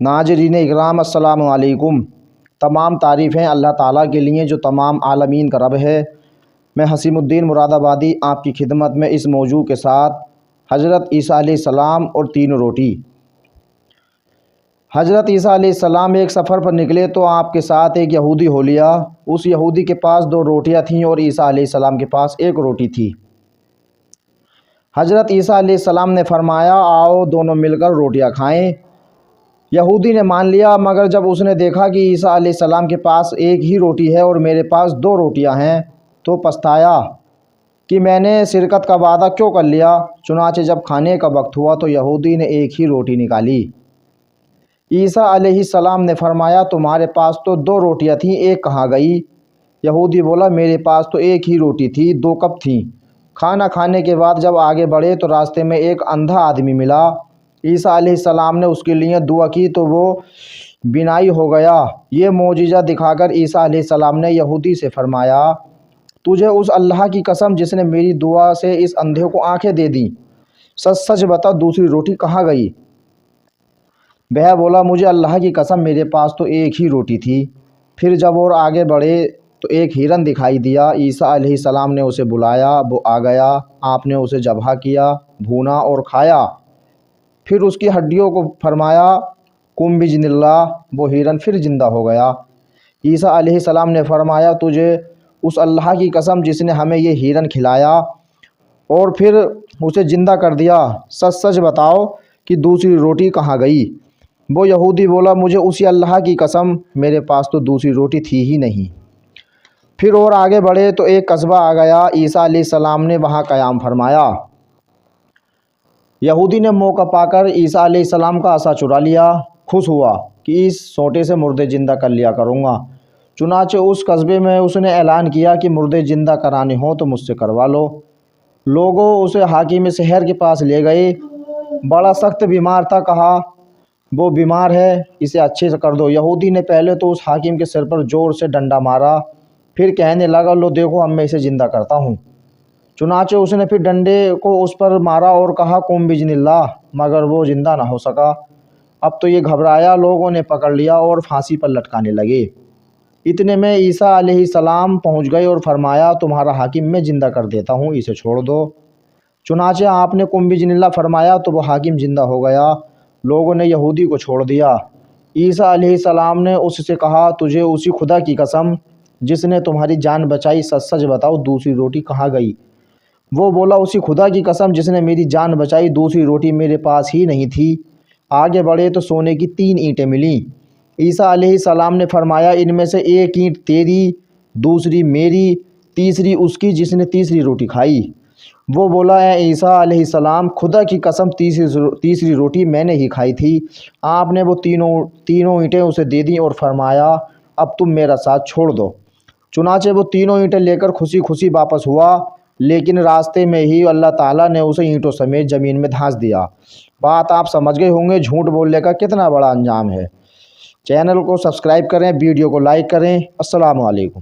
ناظرین اکرام السلام علیکم۔ تمام تعریفیں اللہ تعالیٰ کے لیے جو تمام عالمین کا رب ہے۔ میں حسیم الدین مراد آبادی آپ کی خدمت میں اس موضوع کے ساتھ حضرت عیسیٰ علیہ السلام اور تین روٹی۔ حضرت عیسیٰ علیہ السلام ایک سفر پر نکلے تو آپ کے ساتھ ایک یہودی ہو لیا۔ اس یہودی کے پاس 2 روٹیاں تھیں اور عیسیٰ علیہ السلام کے پاس 1 روٹی تھی۔ حضرت عیسیٰ علیہ السلام نے فرمایا آؤ دونوں مل کر روٹیاں کھائیں۔ یہودی نے مان لیا، مگر جب اس نے دیکھا کہ عیسیٰ علیہ السلام کے پاس 1 ہی روٹی ہے اور میرے پاس 2 روٹیاں ہیں تو پچھتایا کہ میں نے شرکت کا وعدہ کیوں کر لیا۔ چنانچہ جب کھانے کا وقت ہوا تو یہودی نے 1 ہی روٹی نکالی۔ عیسیٰ علیہ السلام نے فرمایا تمہارے پاس تو 2 روٹیاں تھیں، 1 کہاں گئی؟ یہودی بولا میرے پاس تو 1 ہی روٹی تھی، 2 کب تھیں؟ کھانا کھانے کے بعد جب آگے بڑھے تو راستے میں ایک اندھا آدمی ملا۔ عیسیٰ علیہ السلام نے اس کے لیے دعا کی تو وہ بینائی ہو گیا۔ یہ معجزہ دکھا کر عیسیٰ علیہ السلام نے یہودی سے فرمایا تجھے اس اللہ کی قسم جس نے میری دعا سے اس اندھے کو آنکھیں دے دیں، سچ سچ بتا دوسری روٹی کہاں گئی؟ وہ بولا مجھے اللہ کی قسم میرے پاس تو 1 ہی روٹی تھی۔ پھر جب اور آگے بڑھے تو ایک ہرن دکھائی دیا۔ عیسیٰ علیہ السلام نے اسے بلایا، وہ آ گیا۔ آپ نے اسے ذبح کیا، بھونا اور کھایا۔ پھر اس کی ہڈیوں کو فرمایا قم بإذن اللہ، وہ ہرن پھر زندہ ہو گیا۔ عیسیٰ علیہ السلام نے فرمایا تجھے اس اللہ کی قسم جس نے ہمیں یہ ہرن کھلایا اور پھر اسے زندہ کر دیا، سچ سچ بتاؤ کہ دوسری روٹی کہاں گئی؟ وہ یہودی بولا مجھے اسی اللہ کی قسم میرے پاس تو دوسری روٹی تھی ہی نہیں۔ پھر اور آگے بڑھے تو ایک قصبہ آ گیا۔ عیسیٰ علیہ السلام نے وہاں قیام فرمایا۔ یہودی نے موقع پا کر عیسیٰ علیہ السلام کا عصا چرا لیا، خوش ہوا کہ اس سوٹے سے مردے زندہ کر لیا کروں گا۔ چنانچہ اس قصبے میں اس نے اعلان کیا کہ مردے زندہ کرانے ہوں تو مجھ سے کروا لو۔ لوگوں اسے حاکم شہر کے پاس لے گئے۔ بڑا سخت بیمار تھا، کہا وہ بیمار ہے، اسے اچھے سے کر دو۔ یہودی نے پہلے تو اس حاکم کے سر پر زور سے ڈنڈا مارا، پھر کہنے لگا لو دیکھو اب میں اسے زندہ کرتا ہوں۔ چنانچہ اس نے پھر ڈنڈے کو اس پر مارا اور کہا قم بإذن اللہ، مگر وہ زندہ نہ ہو سکا۔ اب تو یہ گھبرایا، لوگوں نے پکڑ لیا اور پھانسی پر لٹکانے لگے۔ اتنے میں عیسیٰ علیہ السلام پہنچ گئے اور فرمایا تمہارا حاکم میں زندہ کر دیتا ہوں، اسے چھوڑ دو۔ چنانچہ آپ نے قم بإذن اللہ فرمایا تو وہ حاکم زندہ ہو گیا۔ لوگوں نے یہودی کو چھوڑ دیا۔ عیسیٰ علیہ السلام نے اس سے کہا تجھے اسی خدا کی قسم جس نے تمہاری جان بچائی، سچ سچ بتاؤ دوسری روٹی کہاں گئی؟ وہ بولا اسی خدا کی قسم جس نے میری جان بچائی، دوسری روٹی میرے پاس ہی نہیں تھی۔ آگے بڑھے تو سونے کی 3 اینٹیں ملیں۔ عیسیٰ علیہ السلام نے فرمایا ان میں سے 1 اینٹ تیری، دوسری میری، تیسری اس کی جس نے تیسری روٹی کھائی۔ وہ بولا اے عیسیٰ علیہ السلام خدا کی قسم تیسری روٹی میں نے ہی کھائی تھی۔ آپ نے وہ تینوں اینٹیں اسے دے دیں اور فرمایا اب تم میرا ساتھ چھوڑ دو۔ چنانچہ وہ تینوں اینٹیں لے کر خوشی خوشی واپس ہوا، لیکن راستے میں ہی اللہ تعالیٰ نے اسے اینٹوں سمیت زمین میں دھانس دیا۔ بات آپ سمجھ گئے ہوں گے جھوٹ بولنے کا کتنا بڑا انجام ہے۔ چینل کو سبسکرائب کریں، ویڈیو کو لائک کریں۔ السلام علیکم۔